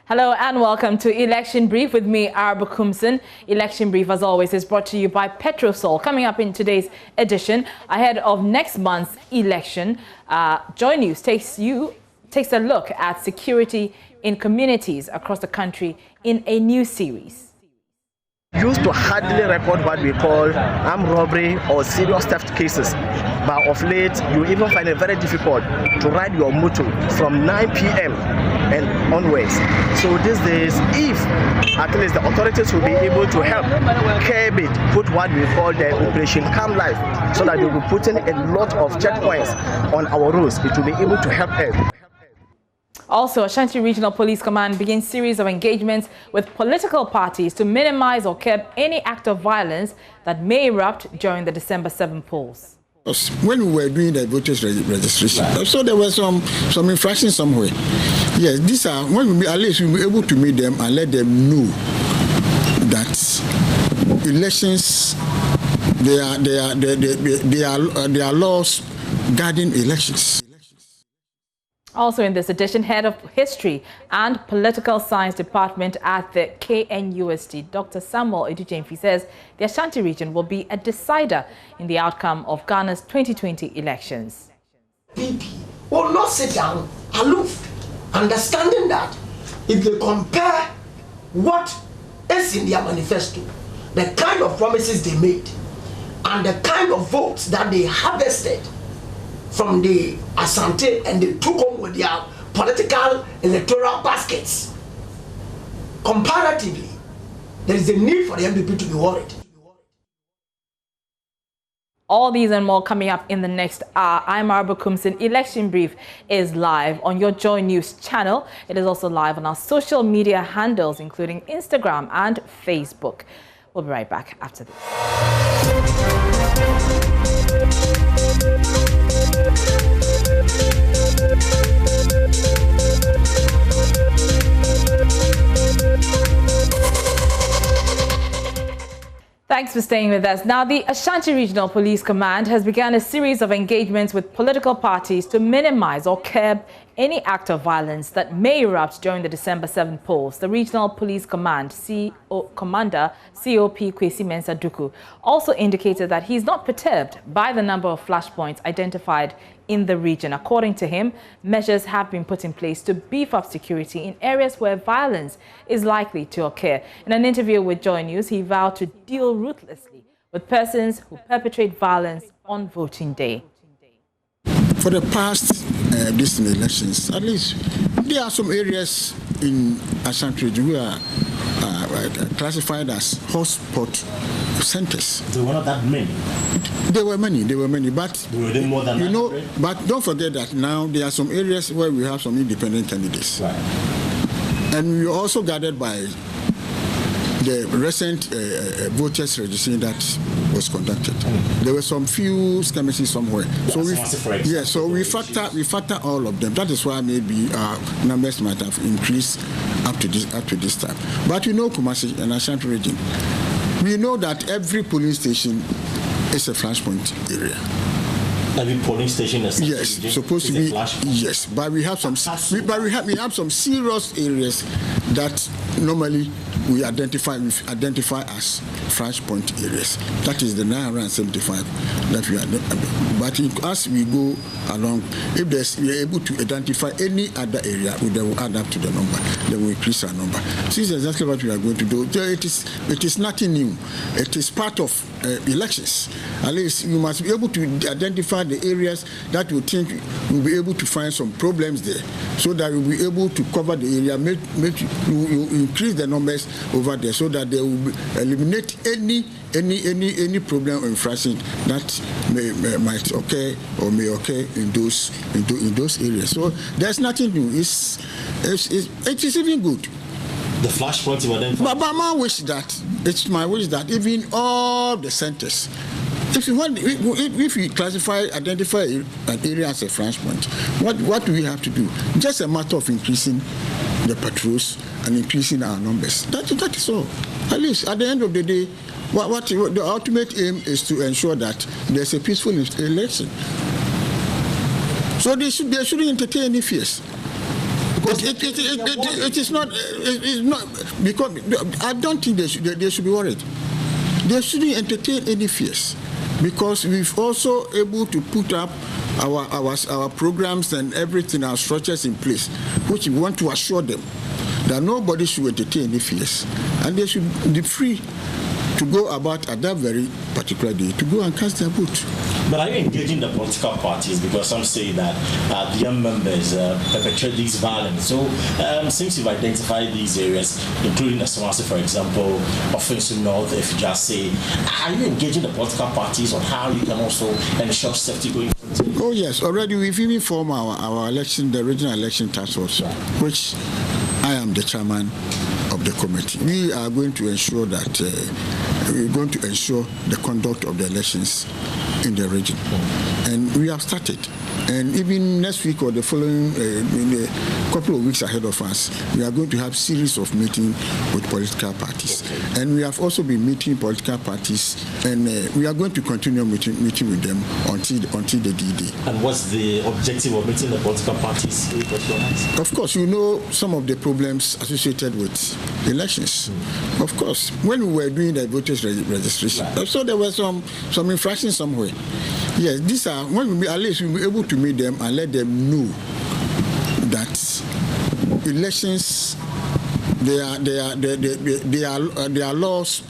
Hello and welcome to Election Brief with me, Arba Kumson. Election Brief, as always, is brought to you by Petrosol. Coming up in today's edition, ahead of next month's election, JoyNews takes a look at security in communities across the country in a new series. Used to hardly report what we call armed robbery or serious theft cases, but of late you even find it very difficult to ride your motor from 9 p.m. and onwards. So these days, if at least the authorities will be able to help curb it, put what we call the Operation Calm Life, so that we will be putting a lot of checkpoints on our roads, it will be able to help us. Also, Ashanti Regional Police Command begins series of engagements with political parties to minimize or curb any act of violence that may erupt during the December 7 polls. When we were doing the voters registration, so there were some infractions somewhere. Yes, these are when we at least we'll be able to meet them and let them know that elections, there are laws guarding elections. Also in this edition, Head of History and Political Science Department at the KNUST, Dr. Samuel Edujemfi, says the Ashanti region will be a decider in the outcome of Ghana's 2020 elections. PP will not sit down aloof, understanding that if they compare what is in their manifesto, the kind of promises they made, and the kind of votes that they harvested from the Asante and they took home with their political electoral baskets, comparatively, there is a need for the MPP to be worried. All these and more coming up in the next hour. I'm Arba Kumson. Election Brief is live on your JoyNews channel. It is also live on our social media handles, including Instagram and Facebook. We'll be right back after this. Thanks for staying with us. Now, the Ashanti Regional Police Command has begun a series of engagements with political parties to minimize or curb any act of violence that may erupt during the December 7 polls. The Regional Police Command Commander COP Kwesi Mensah Duku also indicated that he's not perturbed by the number of flashpoints identified in the region. According to him, measures have been put in place to beef up security in areas where violence is likely to occur. In an interview with JoyNews, he vowed to deal ruthlessly with persons who perpetrate violence on voting day. For the past these elections, at least there are some areas in Ashanti region who are classified as hotspot centers. There were not that many. There were many, but were there more than but don't forget that now there are some areas where we have some independent candidates. Right. And we are also guarded by the recent voters registration that was conducted. There were some few skirmishes somewhere. So we factor all of them. That is why maybe numbers might have increased up to this time. But you know, Kumasi and Ashanti region, we know that every police station is a flashpoint area. Every polling station is supposed to be. Yes, but we have some. We have some serious areas that normally we identify as flashpoint areas. That is the 975 that we are. But as we go along, if we are able to identify any other area, they will add up to the number. They will increase our number. This is exactly what we are going to do. It is nothing new. It is part of elections. At least you must be able to identify the areas that you think will be able to find some problems there, so that we'll be able to cover the area, you increase the numbers over there, so that they will eliminate any problem or infraction that might occur or may occur in those areas. So there's nothing new. It is even good. The flashpoints you identified. But my wish that it's my wish that even all the centers, if you identify an area as a flashpoint, what do we have to do? Just a matter of increasing the patrols and increasing our numbers. That is all. At least at the end of the day, the ultimate aim is to ensure that there's a peaceful election. So they shouldn't entertain any fears. It is not. It's not because I don't think they should be worried. They shouldn't entertain any fears, because we've also able to put up our programs and everything, our structures in place, which we want to assure them that nobody should entertain any fears, and they should be free to go about at that very particular day to go and cast their vote. But are you engaging the political parties? Because some say that the young members perpetrate these violence. So since you've identified these areas, including Asawase, for example, Offensive North, if you just say, are you engaging the political parties on how you can also ensure safety going forward? Oh yes, already we've even formed our election, the regional election task force, which I am the chairman of the committee. We are going to ensure that the conduct of the elections in the region, and we have started. And even next week or the following, in a couple of weeks ahead of us, we are going to have series of meetings with political parties. And we have also been meeting political parties, and we are going to continue meeting with them until the D-Day. And what's the objective of meeting the political parties? Of course, you know some of the problems associated with elections. Of course, when we were doing the voters registration, so there were some infractions somewhere. Yes, these are when we at least we'll be able to meet them and let them know that elections, they are laws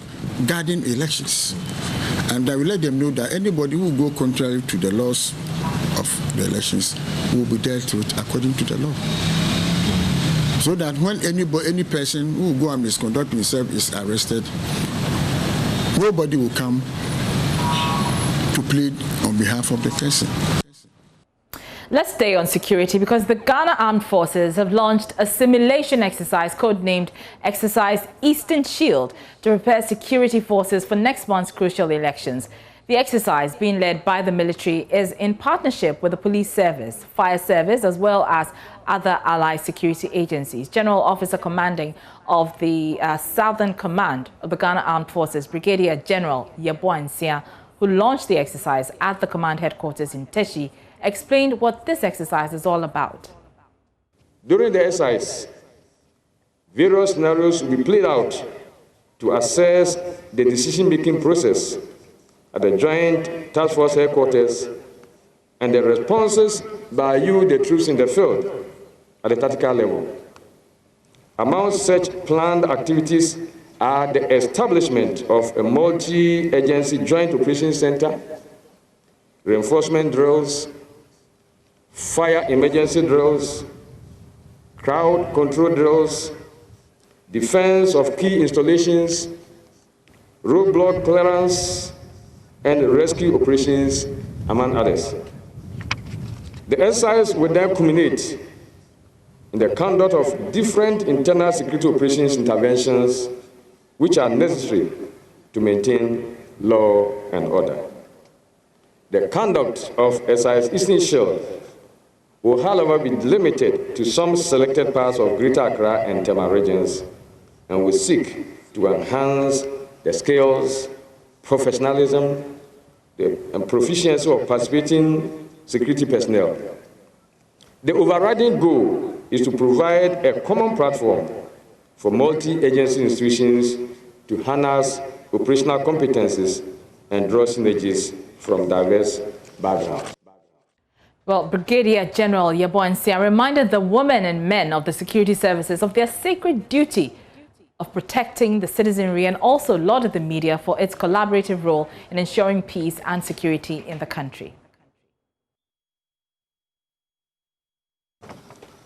guarding elections, and I will let them know that anybody who will go contrary to the laws of the elections will be dealt with according to the law. So that when any person who will go and misconduct himself is arrested, nobody will come to plead on behalf of the person. Let's stay on security, because the Ghana Armed Forces have launched a simulation exercise codenamed Exercise Eastern Shield to prepare security forces for next month's crucial elections. The exercise, being led by the military, is in partnership with the police service, fire service, as well as other allied security agencies. General Officer Commanding of the Southern Command of the Ghana Armed Forces, Brigadier General Yeboah, who launched the exercise at the command headquarters in Teshi, explained what this exercise is all about. During the exercise, various scenarios will be played out to assess the decision-making process at the Joint Task Force headquarters and the responses by you, the troops in the field, at the tactical level. Among such planned activities are the establishment of a multi-agency joint operations center, reinforcement drills, fire emergency drills, crowd control drills, defense of key installations, roadblock clearance, and rescue operations, among others. The exercise will then culminate in the conduct of different internal security operations interventions which are necessary to maintain law and order. The conduct of exercise Eastern Shield will, however, be limited to some selected parts of Greater Accra and Tema regions, and will seek to enhance the skills, professionalism, and proficiency of participating security personnel. The overriding goal is to provide a common platform for multi-agency institutions to harness operational competencies and draw synergies from diverse backgrounds. Well, Brigadier General Yeboah reminded the women and men of the security services of their sacred duty of protecting the citizenry, and also lauded the media for its collaborative role in ensuring peace and security in the country.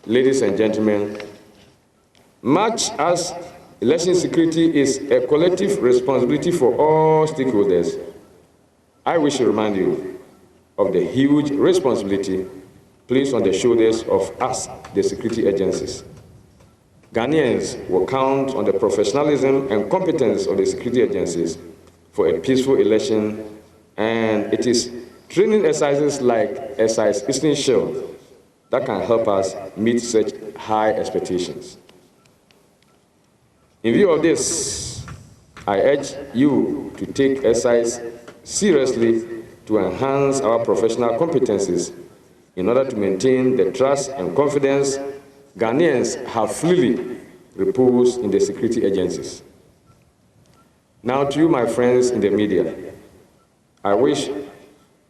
Ladies and gentlemen, much as election security is a collective responsibility for all stakeholders, I wish to remind you of the huge responsibility placed on the shoulders of us, the security agencies. Ghanaians will count on the professionalism and competence of the security agencies for a peaceful election, and it is training exercises like Exercise Eastern Shield that can help us meet such high expectations. In view of this, I urge you to take exercise seriously to enhance our professional competencies in order to maintain the trust and confidence Ghanaians have freely reposed in the security agencies. Now to you, my friends in the media, I wish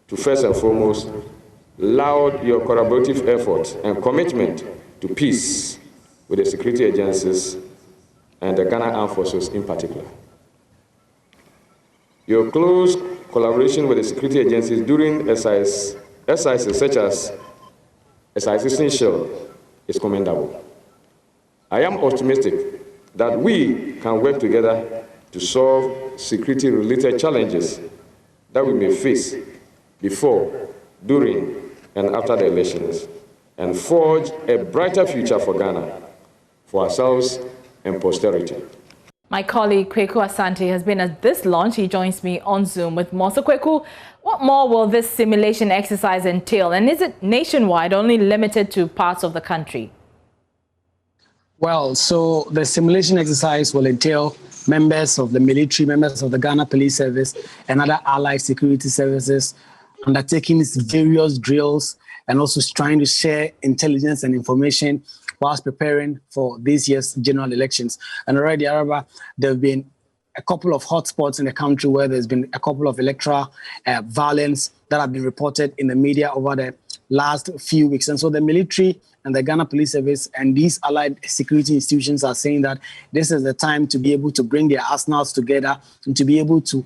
to first and foremost laud your collaborative efforts and commitment to peace with the security agencies and the Ghana Armed Forces in particular. Your close collaboration with the security agencies during exercises such as SIS Shell is commendable. I am optimistic that we can work together to solve security-related challenges that we may face before, during, and after the elections, and forge a brighter future for Ghana, for ourselves and posterity. My colleague Kweku Asante has been at this launch. He joins me on Zoom with more. So Kweku, what more will this simulation exercise entail? And is it nationwide, only limited to parts of the country? Well, so the simulation exercise will entail members of the military, members of the Ghana Police Service and other allied security services undertaking various drills and also trying to share intelligence and information whilst preparing for this year's general elections. And already, Araba, there have been a couple of hotspots in the country where there's been a couple of electoral violence that have been reported in the media over the last few weeks. And so the military and the Ghana Police Service and these allied security institutions are saying that this is the time to be able to bring their arsenals together and to be able to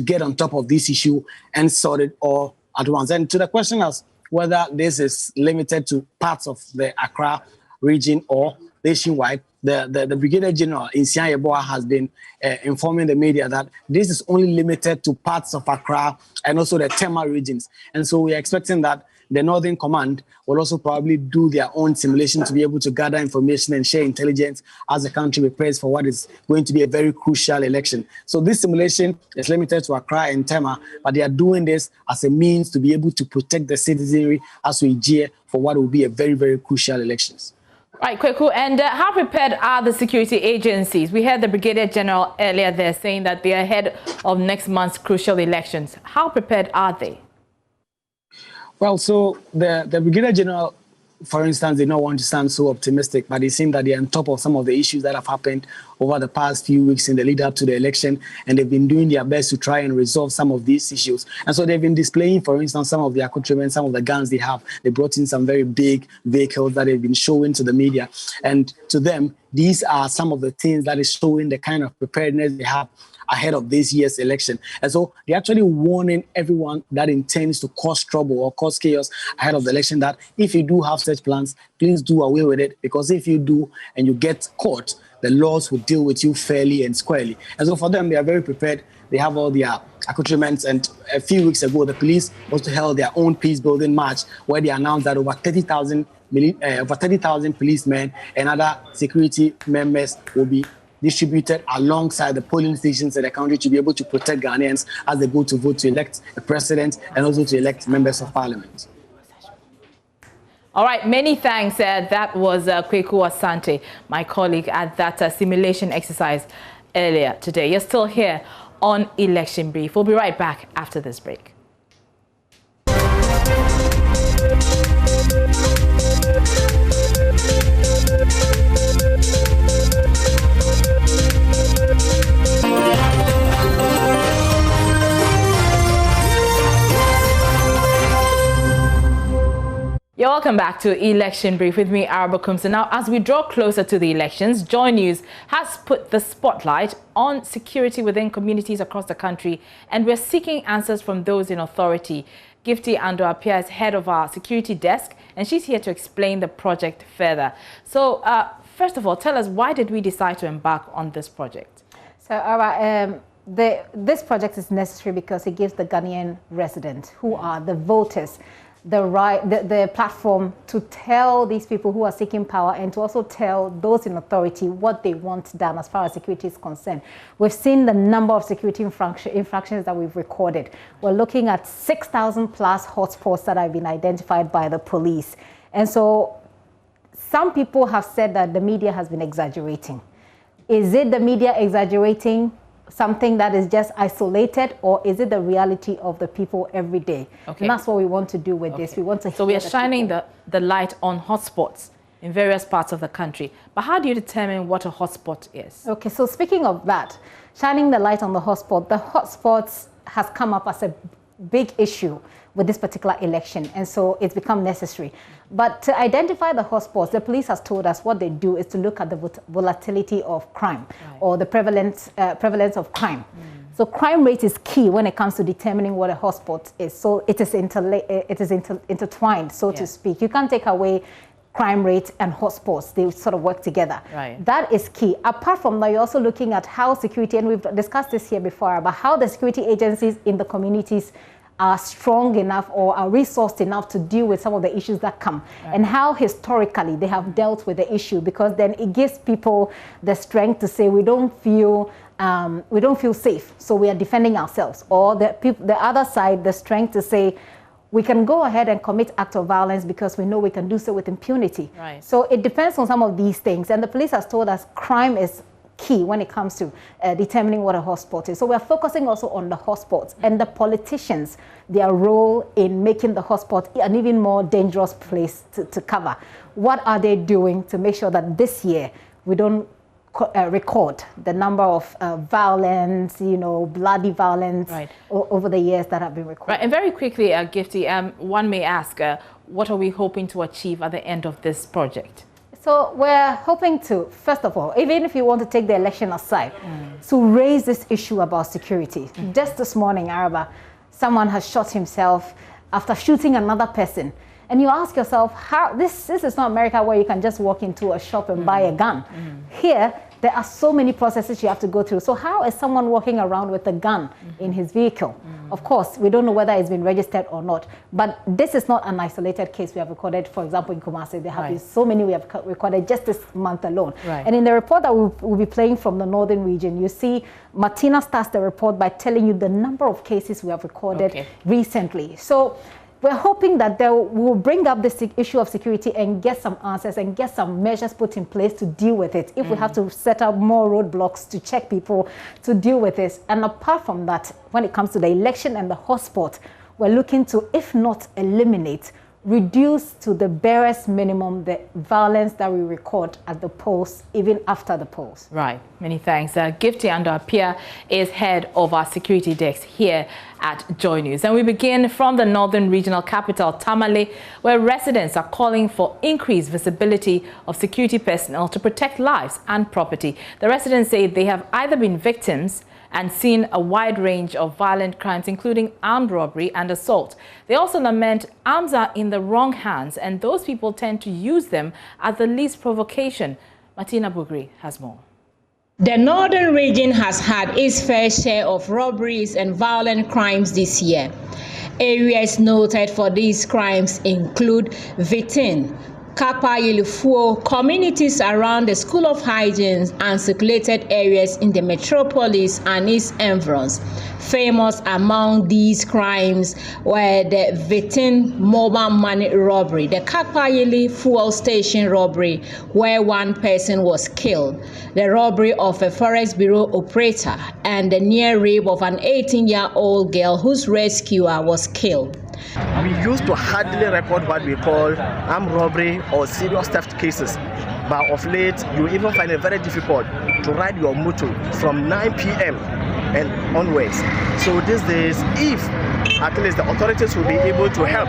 get on top of this issue and sort it all at once. And to the question as whether this is limited to parts of the Accra region or nationwide, the Brigadier General Insian Yeboah has been informing the media that this is only limited to parts of Accra and also the Tema regions. And so we are expecting that the Northern Command will also probably do their own simulation to be able to gather information and share intelligence as the country prepares for what is going to be a very crucial election. So this simulation is limited to Accra and Tema, but they are doing this as a means to be able to protect the citizenry as we gear for what will be a very, very crucial elections. Right, Kweku, and how prepared are the security agencies? We heard the Brigadier General earlier there saying that they are ahead of next month's crucial elections. How prepared are they? Well, so the Brigadier General, for instance, did not want to sound so optimistic, but it seemed that they're on top of some of the issues that have happened over the past few weeks in the lead up to the election, and they've been doing their best to try and resolve some of these issues. And so they've been displaying, for instance, some of the accoutrements, some of the guns they have. They brought in some very big vehicles that they've been showing to the media. And to them, these are some of the things that is showing the kind of preparedness they have ahead of this year's election. And so they're actually warning everyone that intends to cause trouble or cause chaos ahead of the election that if you do have such plans, please do away with it, because if you do and you get caught, the laws will deal with you fairly and squarely. And so for them, they are very prepared. They have all their accoutrements. And a few weeks ago, the police also held their own peace-building march where they announced that over 30,000 policemen and other security members will be distributed alongside the polling stations in the country to be able to protect Ghanaians as they go to vote to elect a president and also to elect members of parliament. All right, many thanks. That was Kweku Asante, my colleague at that simulation exercise earlier today. You're still here on Election Brief. We'll be right back after this break. You're welcome back to Election Brief with me, Araba Kumsa. Now, as we draw closer to the elections, JoyNews has put the spotlight on security within communities across the country, and we're seeking answers from those in authority. Gifty Ando appears head of our security desk, and she's here to explain the project further. So, first of all, tell us, why did we decide to embark on this project? So, this project is necessary because it gives the Ghanaian residents, who are the voters, the platform to tell these people who are seeking power and to also tell those in authority what they want done as far as security is concerned. We've seen the number of security infractions that we've recorded. We're looking at 6,000 plus hotspots that have been identified by the police. And so some people have said that the media has been exaggerating. Is it the media exaggerating something that is just isolated, or is it the reality of the people every day? Okay. And that's what we want to do with this. We want to So we are shining the light on hotspots in various parts of the country. But how do you determine what a hotspot is? Okay, so speaking of that, shining the light on the hotspots has come up as a big issue with this particular election, and so it's become necessary. But to identify the hotspots, the police has told us what they do is to look at the volatility of crime, or the prevalence of crime. So crime rate is key when it comes to determining what a hotspot is. So it is intertwined, so to speak. You can't take away crime rate and hotspots. They sort of work together. Right. That is key. Apart from that, you're also looking at how security, and we've discussed this here before, about how the security agencies in the communities are strong enough or are resourced enough to deal with some of the issues that come, and how historically they have dealt with the issue, because then it gives people the strength to say we don't feel safe, so we are defending ourselves, or the other side, the strength to say we can go ahead and commit acts of violence because we know we can do so with impunity. Right. So it depends on some of these things, and the police has told us crime is key when it comes to determining what a hotspot is. So we're focusing also on the hotspots and the politicians, their role in making the hotspot an even more dangerous place to cover. What are they doing to make sure that this year we don't record the number of violence, bloody violence over the years that have been recorded. Right, and very quickly, Gifty, one may ask, what are we hoping to achieve at the end of this project? So we're hoping to, first of all, even if you want to take the election aside, to raise this issue about security. Just this morning, Araba, someone has shot himself after shooting another person. And you ask yourself, how this is not America where you can just walk into a shop and buy a gun. Here, there are so many processes you have to go through. So how is someone walking around with a gun in his vehicle? Of course, we don't know whether it's been registered or not. But this is not an isolated case we have recorded. For example, in Kumasi, there have been so many we have recorded just this month alone. And in the report that we'll be playing from the northern region, you see Martina starts the report by telling you the number of cases we have recorded recently. So we're hoping that they will bring up this issue of security and get some answers and get some measures put in place to deal with it. If we have to set up more roadblocks to check people to deal with this. And apart from that, when it comes to the election and the hotspot, we're looking to, if not eliminate, reduce to the barest minimum the violence that we record at the polls, even after the polls. Right. Many thanks. Gifty Ando-Appiah is head of our security desk here at JoyNews. And we begin from the northern regional capital, Tamale, where residents are calling for increased visibility of security personnel to protect lives and property. The residents say they have either been victims and seen a wide range of violent crimes, including armed robbery and assault. They also lament arms are in the wrong hands, and those people tend to use them at the least provocation. Martina Bugri has more. The northern region has had its fair share of robberies and violent crimes this year. Areas noted for these crimes include Vitin, Kapa Yilifuo, communities around the School of Hygiene and circulated areas in the metropolis and its environs. Famous among these crimes were the Vitin mobile money robbery, the Kapa Yili fuel station robbery, where one person was killed, the robbery of a Forest Bureau operator, and the near rape of an 18-year-old girl whose rescuer was killed. We used to hardly report what we call armed robbery or serious theft cases. But of late, you even find it very difficult to ride your motor from 9 p.m. and onwards. So these days, if at least the authorities will be able to help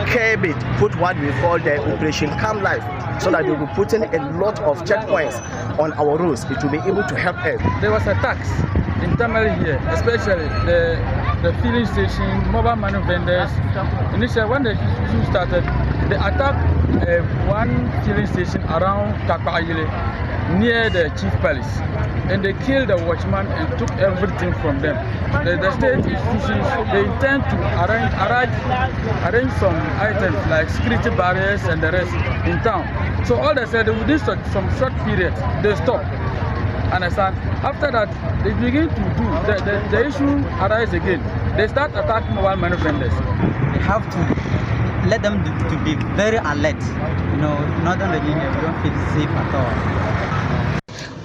curb it, put what we call the Operation Calm Life, so that we'll be putting a lot of checkpoints on our roads, it will be able to help us. There was a tax in Tamale here, especially the filling station, mobile money vendors. Initially, when the issue started, they attacked one filling station around Kakayile, near the chief palace, and they killed the watchman and took everything from them. The state institutions, they intend to arrange some items like security barriers and the rest in town. So all they said, within some short period, they stopped. Understand? After that, they begin to do the issue arise again. They start attacking mobile money vendors. We have to let them to be very alert. Northern Virginia, we don't feel safe at all.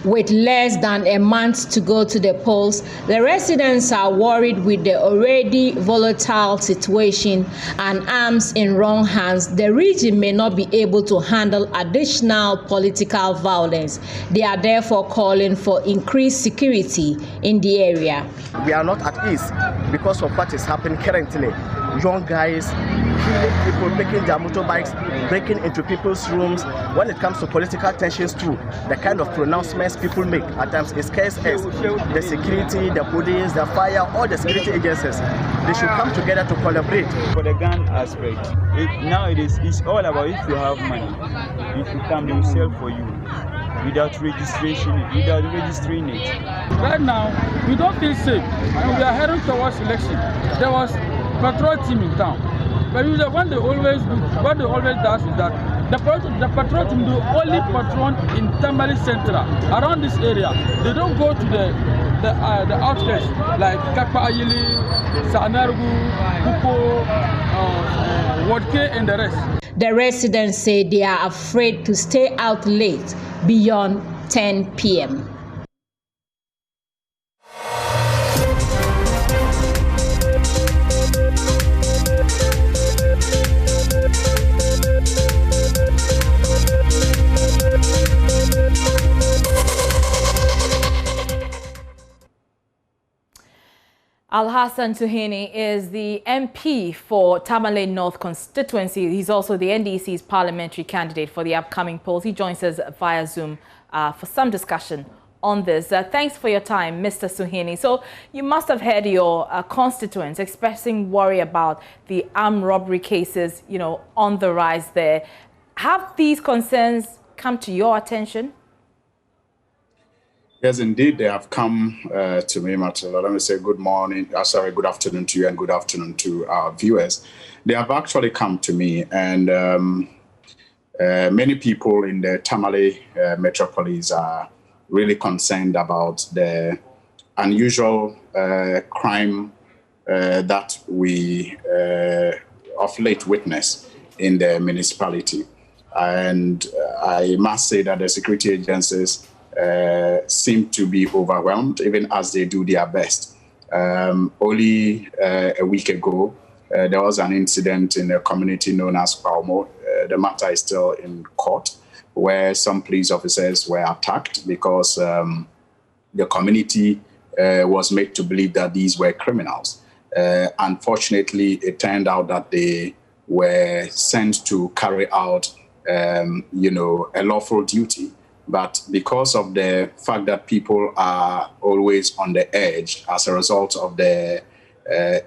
With less than a month to go to the polls, the residents are worried with the already volatile situation and arms in wrong hands. The region may not be able to handle additional political violence. They are therefore calling for increased security in the area. We are not at ease because of what is happening currently. Young guys killing people, taking their motorbikes, breaking into people's rooms. When it comes to political tensions too, the kind of pronouncements people make at times it scares us. The security, the police, the fire, all the security agencies, they should come together to collaborate. For the gun aspect, nowadays it's all about if you have money. If you come, they will sell for you without registration, without registering it. Right now, we don't feel safe, and we are heading towards election. There was patrol team in town, but usually what they always does is that the patrol team do only patrol in Tamale Central around this area. They don't go to the outskirts like Kakpa Ayili, Sanargu, Kupo, Wodke, and the rest. The residents say they are afraid to stay out late beyond 10 p.m. Al-Hassan Tuhini is the MP for Tamale North constituency. He's also the NDC's parliamentary candidate for the upcoming polls. He joins us via Zoom for some discussion on this. Thanks for your time, Mr. Tuhini. So you must have heard your constituents expressing worry about the armed robbery cases, on the rise there. Have these concerns come to your attention? Yes, indeed, they have come to me, Matilda. Let me say good afternoon to you and good afternoon to our viewers. They have actually come to me, and many people in the Tamale metropolis are really concerned about the unusual crime that we of late witness in the municipality. And I must say that the security agencies seem to be overwhelmed, even as they do their best. Only a week ago, there was an incident in a community known as Paumo. The matter is still in court, where some police officers were attacked because the community was made to believe that these were criminals. Unfortunately, it turned out that they were sent to carry out, a lawful duty. But because of the fact that people are always on the edge as a result of the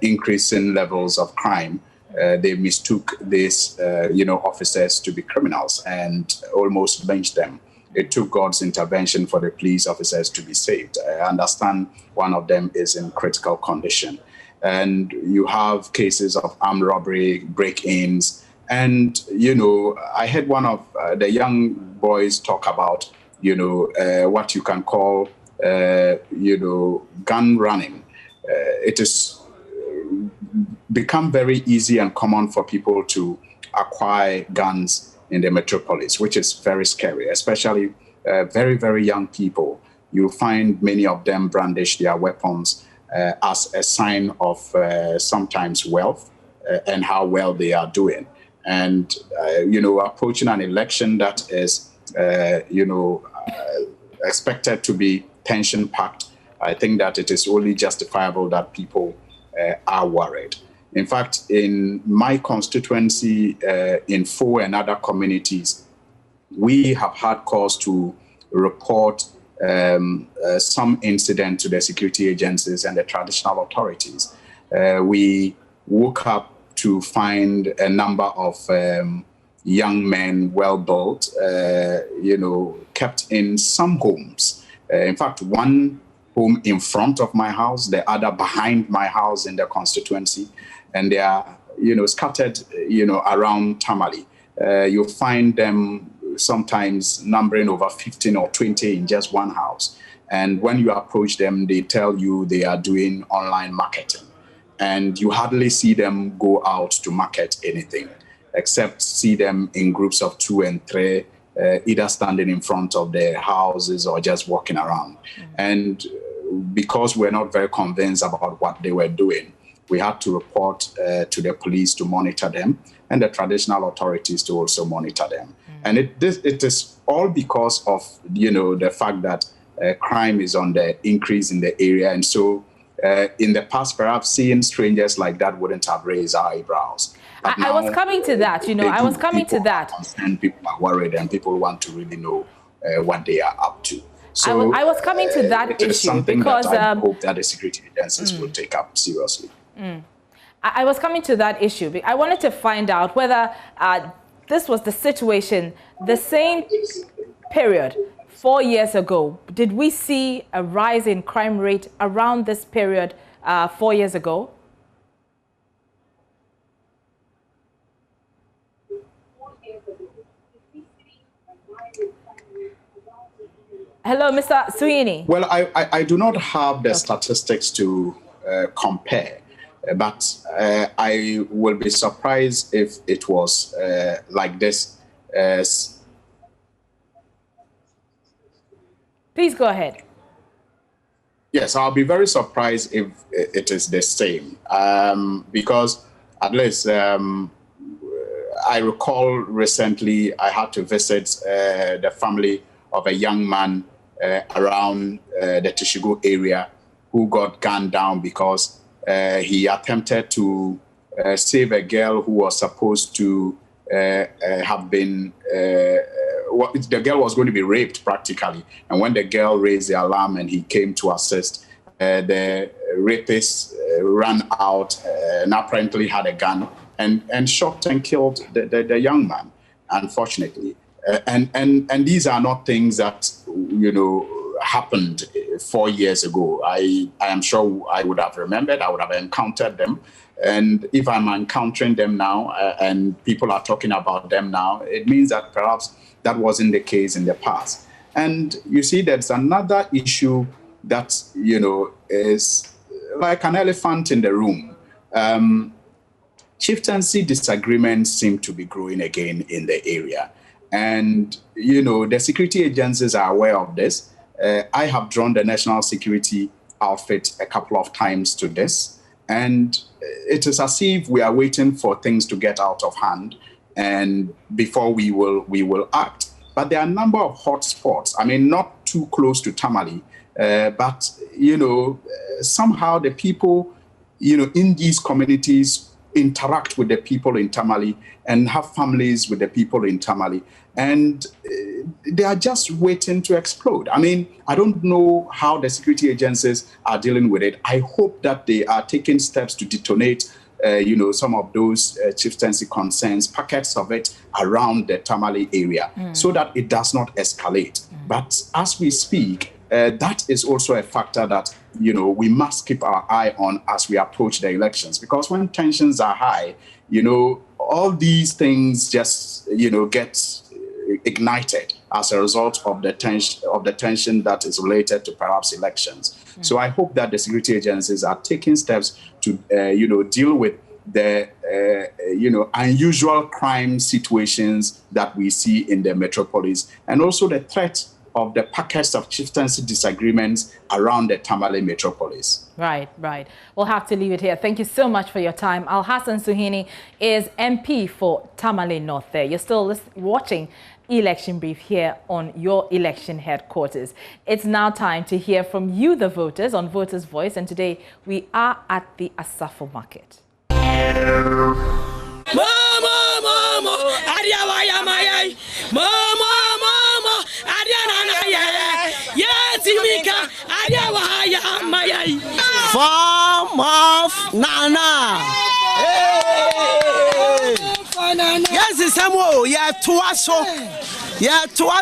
increasing levels of crime, they mistook these, officers to be criminals and almost lynched them. It took God's intervention for the police officers to be saved. I understand one of them is in critical condition. And you have cases of armed robbery, break-ins, and, I heard one of the young boys talk about, what you can call, gun running. It has become very easy and common for people to acquire guns in the metropolis, which is very scary, especially very, very young people. You find many of them brandish their weapons as a sign of sometimes wealth and how well they are doing. And, approaching an election that is, expected to be tension-packed, I think that it is only justifiable that people are worried. In fact, in my constituency, in Fo and other communities, we have had cause to report some incident to the security agencies and the traditional authorities. We woke up to find a number of young men, well-built, kept in some homes. In fact, one home in front of my house, the other behind my house in the constituency, and they are, scattered, around Tamale. You find them sometimes numbering over 15 or 20 in just one house. And when you approach them, they tell you they are doing online marketing. And you hardly see them go out to market anything, except see them in groups of 2 and 3, either standing in front of their houses or just walking around. And because we're not very convinced about what they were doing, we had to report to the police to monitor them and the traditional authorities to also monitor them. And it is all because of, the fact that crime is on the increase in the area. And so in the past, perhaps seeing strangers like that wouldn't have raised our eyebrows. I was coming to that, I was coming to that. And people are worried and people want to really know what they are up to. So I was coming to that issue because I hope that the security agencies will take up seriously. I was coming to that issue. I wanted to find out whether this was the situation, the same period 4 years ago. Did we see a rise in crime rate around this period 4 years ago? Hello, Mr. Sweeney. Well, I do not have the statistics to compare, but I will be surprised if it was like this. Please go ahead. Yes, I'll be very surprised if it is the same, because at least I recall recently I had to visit the family of a young man around the Tishigo area who got gunned down because he attempted to save a girl who was supposed to have been, the girl was going to be raped practically. And when the girl raised the alarm and he came to assist, the rapist ran out and apparently had a gun and shot and killed the young man, unfortunately. And these are not things that, happened 4 years ago. I am sure I would have remembered, I would have encountered them. And if I'm encountering them now and people are talking about them now, it means that perhaps that wasn't the case in the past. And you see, there's another issue that, is like an elephant in the room. Chieftaincy disagreements seem to be growing again in the area. And, the security agencies are aware of this. I have drawn the national security outfit a couple of times to this. And it is as if we are waiting for things to get out of hand and before we will act. But there are a number of hot spots. I mean, not too close to Tamale, but, somehow the people, in these communities interact with the people in Tamale and have families with the people in Tamale. And they are just waiting to explode. I mean, I don't know how the security agencies are dealing with it. I hope that they are taking steps to detonate, some of those chieftaincy concerns, packets of it around the Tamale area so that it does not escalate. But as we speak, that is also a factor that, we must keep our eye on as we approach the elections. Because when tensions are high, all these things just, get ignited as a result of the tension that is related to perhaps elections. So I hope that the security agencies are taking steps to deal with the unusual crime situations that we see in the metropolis, and also the threat of the packets of chieftaincy disagreements around the Tamale metropolis. Right. We'll have to leave it here. Thank you so much for your time. Al-Hassan Suhuyini is MP for Tamale North there. You're still watching Election Brief here on your election headquarters. It's now time to hear from you, the voters, on Voters' Voice. And today we are at the Asafo Market. Farm of Nana. Yes, it's Samuel. Yeah, to us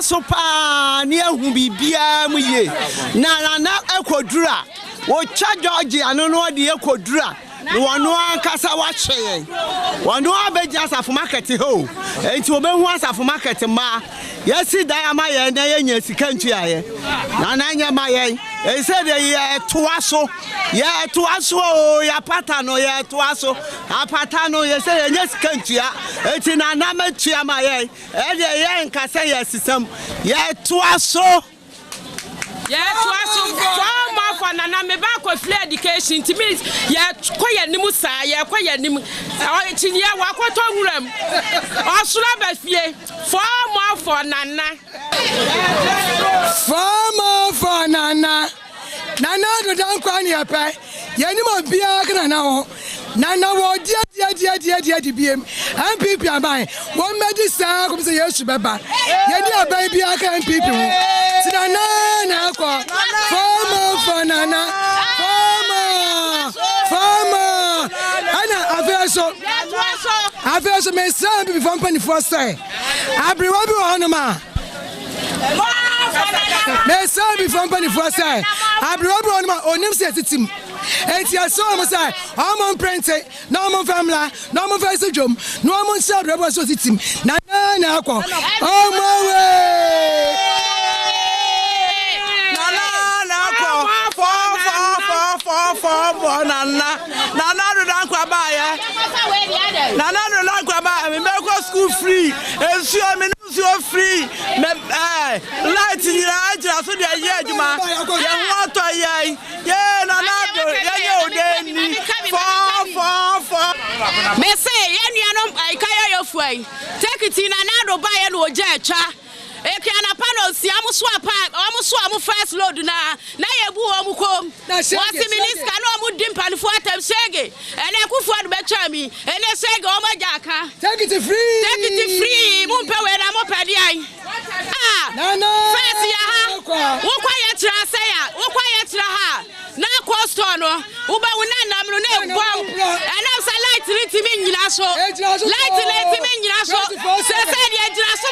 so pa near who be BME. Nana Equadra. What Georgia, I don't know the Equadra. One Casa watching. One no just of market ho. And to be once of market ma. Yes, Diamaya and yes, country. Nana Maya. He said, yeah, tuaso, ya patano, yeah, tuaso, a patano, you say, yes, country, it's in an amateur, my and yeah, and Cassia system, yeah, tuaso. Yeah, far more fun and I'm back with free education to me. Yeah, quite a nimusa, yeah, quite a nim. It's in your walk room. Also, far more for Nana. Far more for Nana. Nana, don't cry your pay. Yanima Biaka now. Nana, what dear BM. And people are buying. One medicine comes a year to Baba. Yanima baby, I can people. Nana, farmer for Nana. Farmer. I feel so. My son be from 24 say. I bring one on ma. My son be from 24 say. I bring one on ma. On him says it's him. And you saw him say, I'm on print, no more family, no more face of jump, no more shot, rebels was it him. Nana, oh my way. Nana, school free, and so I'm so free. Light in your eyes, so they are yet, yeah, Me say, I carry your way. Take it in another buy and ojecha. Ekiana panel si amu swap amu swap first load na yebu amu kom. Wasi minister no amu dimpa for atem shege. Ene kufu be chami. Ene shege o majaka. Take it free. Take it free. Mumpe we na mo pedi ai. Ah. No. First ya ha. Wo kwa ye tra say ya. Wo kwa ye tra ha. Na costo no. Uba wona namro na egwa. Ene say light litimi nyina so. Light litimi nyina so. Say dey nyina so.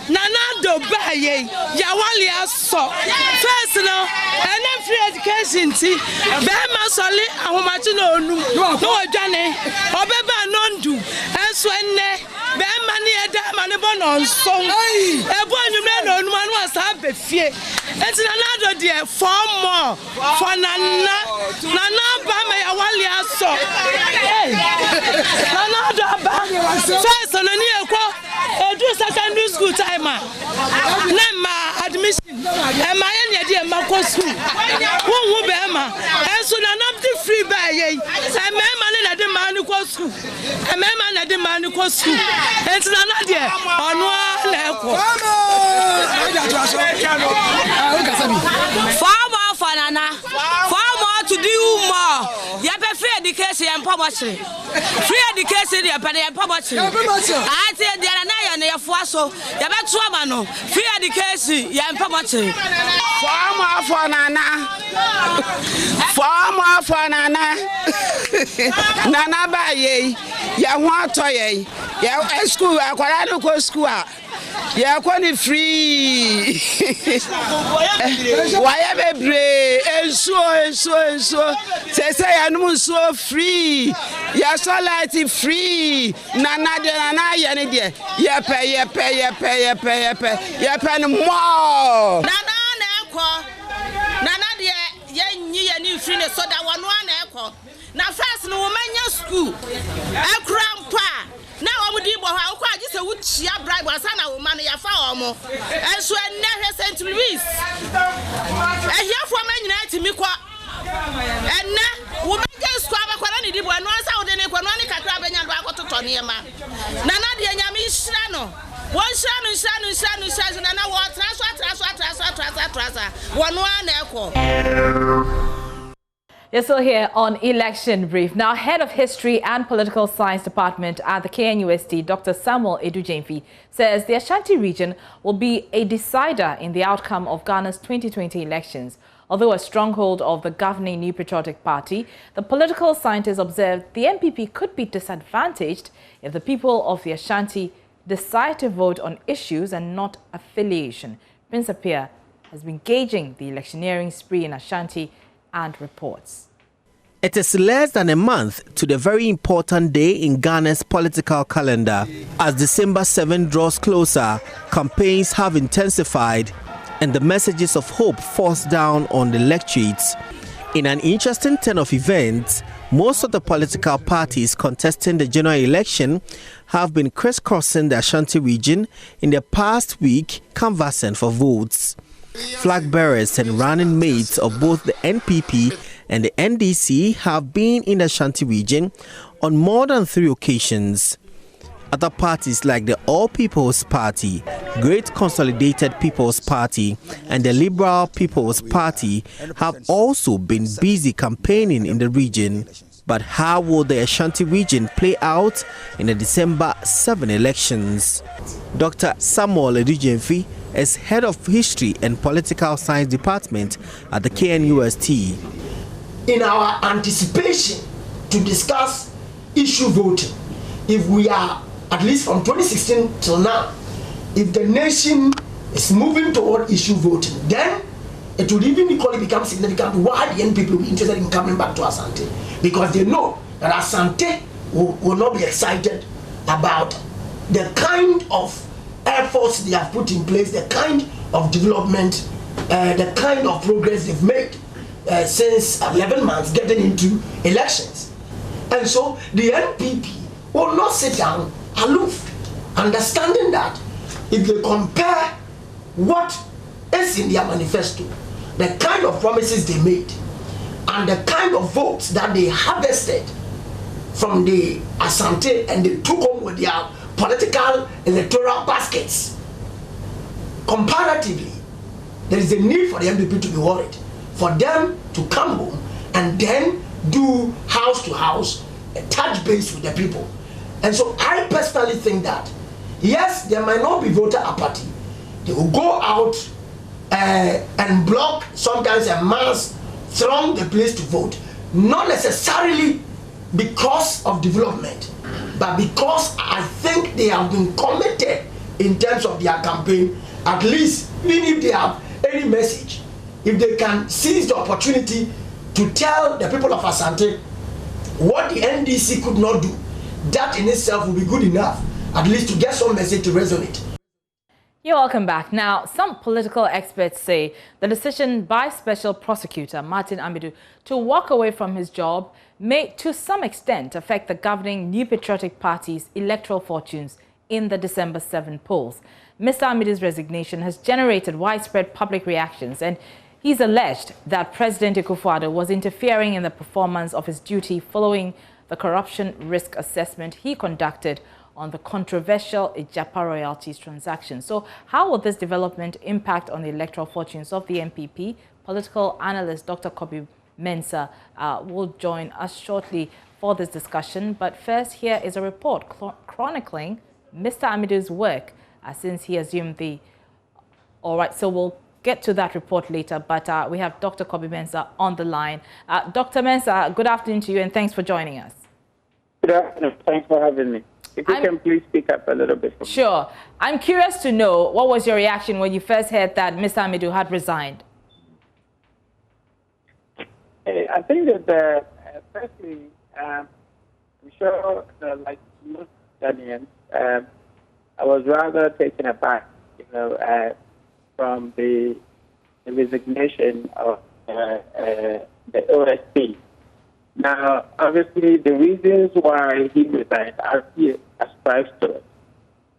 Nana do baye ya wali aso first no and free education ti be ma sole ahomachi na onu no odwane obeba nondu enso enne be ma ne eda ma ne bo no nso ebo anwumre na onu anu asa befie enti nana do de form more for nana ba me ya wali aso nana do ba first no ni ekwo edu secondary school time na ma admission e ma ye ne de ma ko school won be ma enso na not free by ye e ma ne na de ma ni ko school e ma na de ma ni ko school enso na de onu na ekwo farmer fanana farmer to do more ya be free education and poverty free education ya be poverty ati de na ya na ya fuaso ya be to ama no free education ya poverty farmer fanana nana ba ye ya ho atoye ya school akwara no ko school a ya kwani free why bebre enso say ya no so free ya solid free nana de nana ya ne de ya pe no more nana na ekọ nana de ya nyi ya ni free ne so da wono na ekọ na first no manya school ekrampa na omu di bo ha ko agi se wuchia bribe asa na wo ma no ya fa omo enso enne hwe St. Louis ehia fo ma nyina timi kwa enne wo ma ge school abakwara ni di bo no asa wo de ne kwa no ni kakra benya do akototo ne ma na de nyame hira no won hira no na wo trasa wono na ekọ. You're still here on Election Brief. Now, Head of History and Political Science Department at the KNUST, Dr. Samuel Edujemfi, says the Ashanti region will be a decider in the outcome of Ghana's 2020 elections. Although a stronghold of the governing New Patriotic Party, the political scientists observed the NPP could be disadvantaged if the people of the Ashanti decide to vote on issues and not affiliation. Prince Appiah has been gauging the electioneering spree in Ashanti and reports. It is less than a month to the very important day in Ghana's political calendar. As December 7 draws closer, campaigns have intensified and the messages of hope forced down on the electorates. In an interesting turn of events, most of the political parties contesting the general election have been crisscrossing the Ashanti region in the past week, canvassing for votes. Flag bearers and running mates of both the NPP and the NDC have been in the Ashanti region on more than 3 occasions. Other parties like the All People's Party, Great Consolidated People's Party, and the Liberal People's Party have also been busy campaigning in the region. But how will the Ashanti region play out in the December 7 elections? Dr. Samuel Edujemfi is head of History and Political Science Department at the KNUST. In our anticipation to discuss issue voting, if we are, at least from 2016 till now, if the nation is moving toward issue voting, then it will even equally become significant why the NPP will be interested in coming back to Asante. Because they know that Asante will not be excited about the kind of efforts they have put in place, the kind of development, the kind of progress they've made since 11 months getting into elections. And so the NPP will not sit down aloof, understanding that if they compare what is in their manifesto, the kind of promises they made, and the kind of votes that they harvested from the Asante and they took home with their political electoral baskets, comparatively, there is a need for the NPP to be worried, for them to come home and then do house to house, touch base with the people. And so I personally think that, yes, there might not be voter apathy. They will go out and block, sometimes a mass, throng the place to vote, not necessarily because of development, but because I think they have been committed in terms of their campaign. At least, even if they have any message, if they can seize the opportunity to tell the people of Asante what the NDC could not do, that in itself will be good enough, at least to get some message to resonate. You're welcome back. Now, some political experts say the decision by Special Prosecutor Martin AMIDU to walk away from his job may, to some extent, affect the governing New Patriotic Party's electoral fortunes in the December 7 polls. Mr. AMIDU'S resignation has generated widespread public reactions, and he's alleged that President Akufo-Addo was interfering in the performance of his duty following the corruption risk assessment he conducted on the controversial Ijapa royalties transaction. So how will this development impact on the electoral fortunes of the NPP? Political analyst Dr. Kobi Mensah will join us shortly for this discussion. But first, here is a report chronicling Mr. AMIDU'S work since he assumed the... All right, so we'll get to that report later, but we have Dr. Kobi Mensah on the line. Dr. Mensah, good afternoon to you and thanks for joining us. Good afternoon. Thanks for having me. If you can please speak up a little bit. Sure. I'm curious to know, what was your reaction when you first heard that Mr. AMIDU had resigned? I think that, firstly, I'm sure, like most Ghanaians, I was rather taken aback, from the resignation of the OSP. Now, obviously, the reasons why he resigned, he ascribes to it.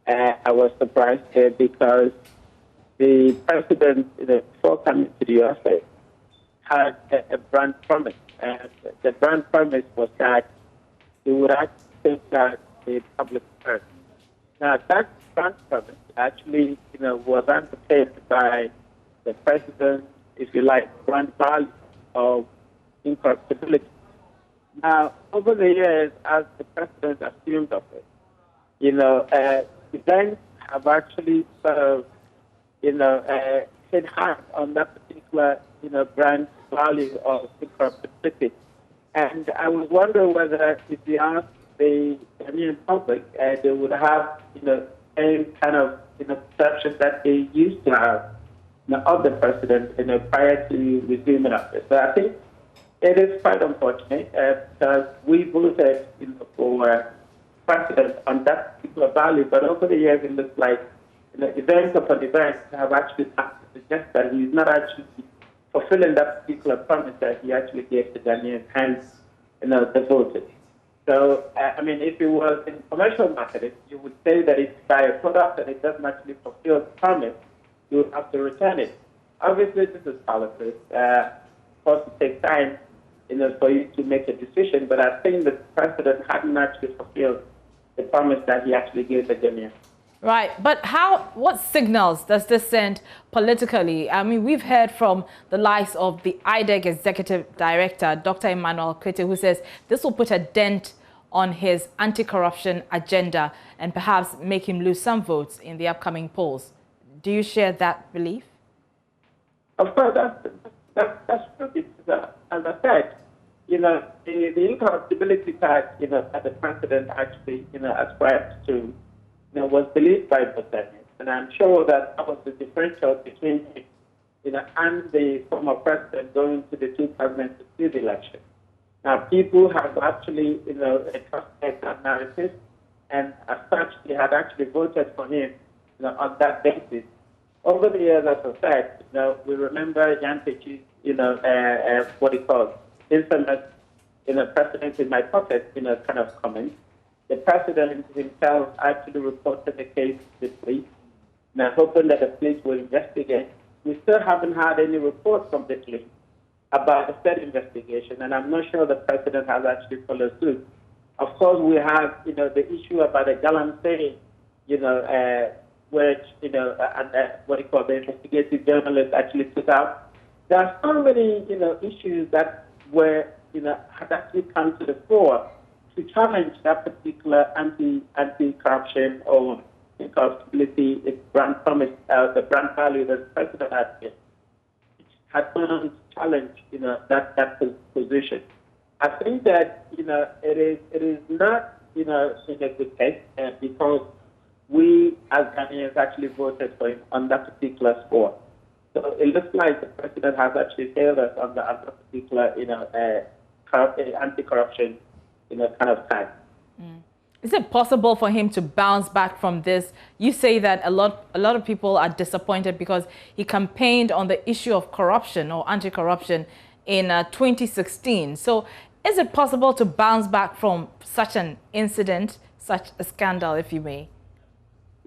I was surprised here because the president, before coming to the office, had a brand promise. And the brand promise was that he would actually safeguard the public purse. Now, that brand promise actually, was undertaken by the president, if you like, brand value of incorruptibility. Now, over the years, as the president assumed office, events have actually sort of, hit hard on that particular, brand value of incorruptibility. And I was wondering whether, if you ask the Ghanaian public, they would have, same kind of, perception that they used to have of the president, prior to resuming office. So I think It is quite unfortunate because we voted for president on that particular value, but over the years it looks like events upon events have actually come to suggest that he's not actually fulfilling that particular promise that he actually gave to Ghanaians, hence the voters. So, I mean, if it was in commercial marketing, you would say that if you buy a product and it doesn't actually fulfill the promise, you would have to return it. Obviously, this is politics. Of course, it takes time, for you to make a decision, but I think the president hadn't actually fulfilled the promise that he actually gave the Ghanaians. Right, but what signals does this send politically? I mean, we've heard from the likes of the IDEC Executive Director, Dr. Emmanuel Kwete, who says this will put a dent on his anti-corruption agenda and perhaps make him lose some votes in the upcoming polls. Do you share that belief? Of course, that's true. As I said, the incorruptibility tax, that the president actually, ascribed to, was believed by both Ghanaians. And I'm sure that was the differential between him, and the former president going to the 2016 election. Now, people have actually, trusted that narrative, and as such, they had actually voted for him, on that basis. Over the years, as I said, we remember Jan Pechi's, infamous, president in my pocket, kind of comment. The president himself actually reported the case this week, and I'm hoping that the police will investigate. We still haven't had any report from the police about the said investigation, and I'm not sure the president has actually followed suit. Of course, we have, the issue about the gallant saying, which, the investigative journalist actually put out. There are so many, issues that were, had actually come to the fore to challenge that particular anti-corruption or incorruptibility brand promise, the brand value that the president had gone on to challenge, that position. I think that, it is not, in a good case because we as Ghanaians actually voted for him on that particular score. So it looks like the president has actually failed us on that particular, anti-corruption, kind of time. Is it possible for him to bounce back from this? You say that a lot of people are disappointed because he campaigned on the issue of corruption or anti-corruption in 2016. So is it possible to bounce back from such an incident, such a scandal, if you may?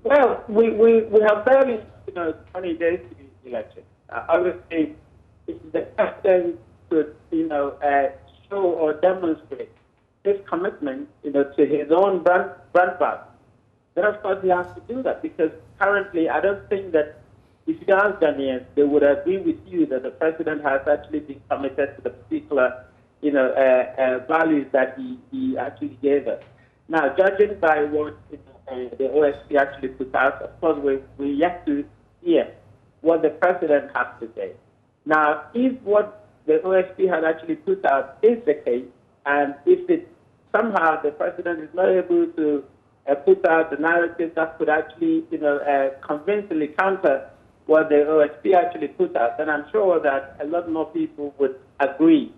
Well, we have barely, 20 days to the election. Obviously, if the president could, show or demonstrate his commitment, to his own brand value, then of course he has to do that, because currently I don't think that if you ask Ghanaians, they would agree with you that the president has actually been committed to the particular, values that he actually gave us. Now, judging by what the OSP actually put out, of course we're yet to hear what the president has to say. Now, if what the OSP had actually put out is the case, and if it somehow the president is not able to put out the narrative that could actually, convincingly counter what the OSP actually put out, then I'm sure that a lot more people would agree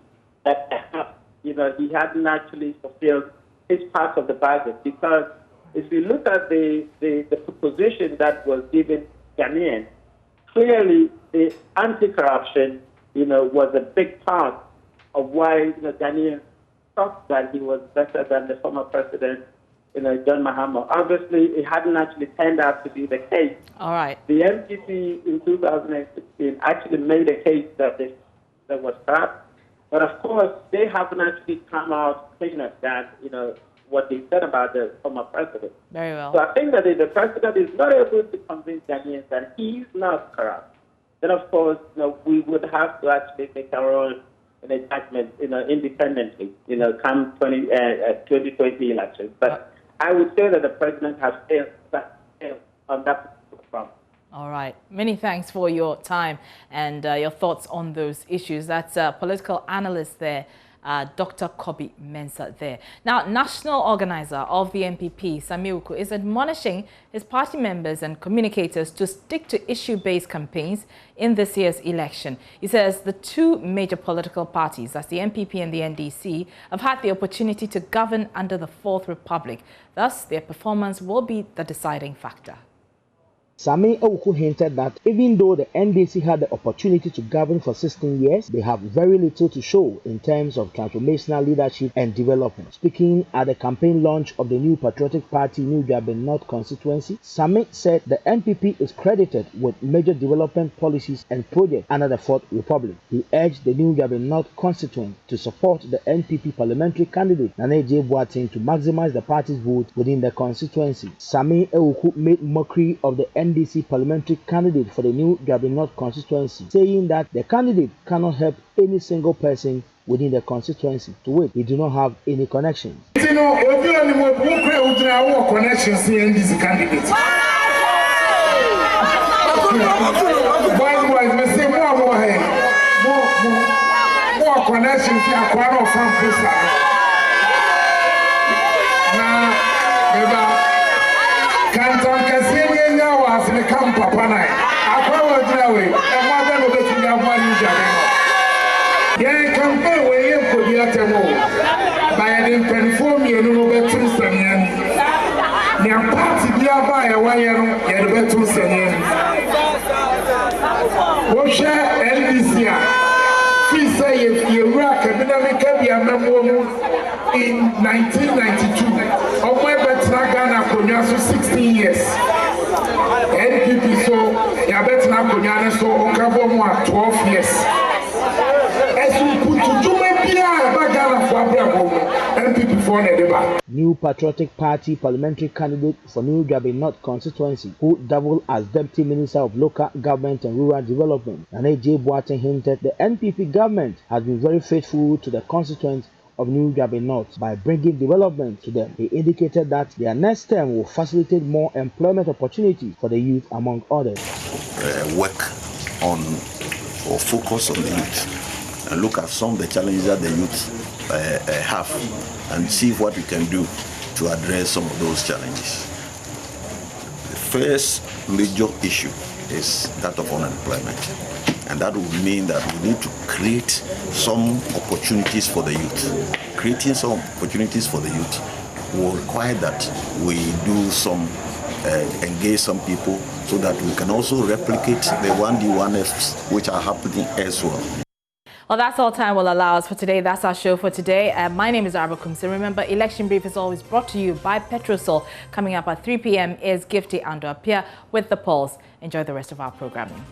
that perhaps, he hadn't actually fulfilled his part of the budget. Because if you look at the proposition that was given Ghanaians, clearly the anti-corruption, was a big part of why Ghanaians thought that he was better than the former president, John Mahama. Obviously, it hadn't actually turned out to be the case. All right. The MPP in 2016 actually made a case that was corrupt. But of course, they haven't actually come out cleaner than, what they said about the former president. Very well. So I think that if the president is not able to convince Ghanaians that he is not corrupt, then of course, we would have to actually make our own judgment, independently, come 2020 elections. But I would say that the president has failed on that front. All right. Many thanks for your time and your thoughts on those issues. That's a political analyst there, Dr. Kobi Mensah there. Now, national organizer of the NPP, Sami Uku, is admonishing his party members and communicators to stick to issue-based campaigns in this year's election. He says the two major political parties, that's the NPP and the NDC, have had the opportunity to govern under the Fourth Republic. Thus, their performance will be the deciding factor. Sami Uku hinted that even though the NDC had the opportunity to govern for 16 years, they have very little to show in terms of transformational leadership and development. Speaking at the campaign launch of the new patriotic party New Durban North constituency, Sami said the NPP is credited with major development policies and projects under the Fourth Republic. He urged the New Durban North constituent to support the NPP parliamentary candidate Nana J. Boateng to maximize the party's vote within the constituency. Sami Uku made mockery of the NDC parliamentary candidate for the New Durban North constituency, saying that the candidate cannot help any single person within the constituency, to which he do not have any connections. You know, connections in this candidate. More connections here, Canton Cassini now as the camp Papana. I probably and mother of the New yeah, campaign where you could be at a move. By an inform you know better Sanian. Near party by a wire, yet better Sanian. What shall NDC? She say if you rock a dynamic in 1992. Of my Ghana for 16 years. NPP so ya betina Ghana so okabo mo 12 years. As you put to do me bia ba Ghana for abrabo NPP for na deba. New Patriotic Party parliamentary candidate for New Durban North constituency, who doubled as Deputy Minister of Local Government and Rural Development, Nana J. Boateng hinted the NPP government has been very faithful to the constituents of New Durban North by bringing development to them. He indicated that their next term will facilitate more employment opportunities for the youth, among others. Work on or focus on the youth and look at some of the challenges that the youth have and see what we can do to address some of those challenges. The first major issue is that of unemployment. And that would mean that we need to create some opportunities for the youth. Creating some opportunities for the youth will require that we do some, engage some people so that we can also replicate the 1D, 1Fs which are happening as well. Well, that's all time will allow us for today. That's our show for today. My name is Arba Kumsi. Remember, Election Brief is always brought to you by Petrosol. Coming up at 3 p.m. is Gifty Ando-Apia with The Pulse. Enjoy the rest of our programming.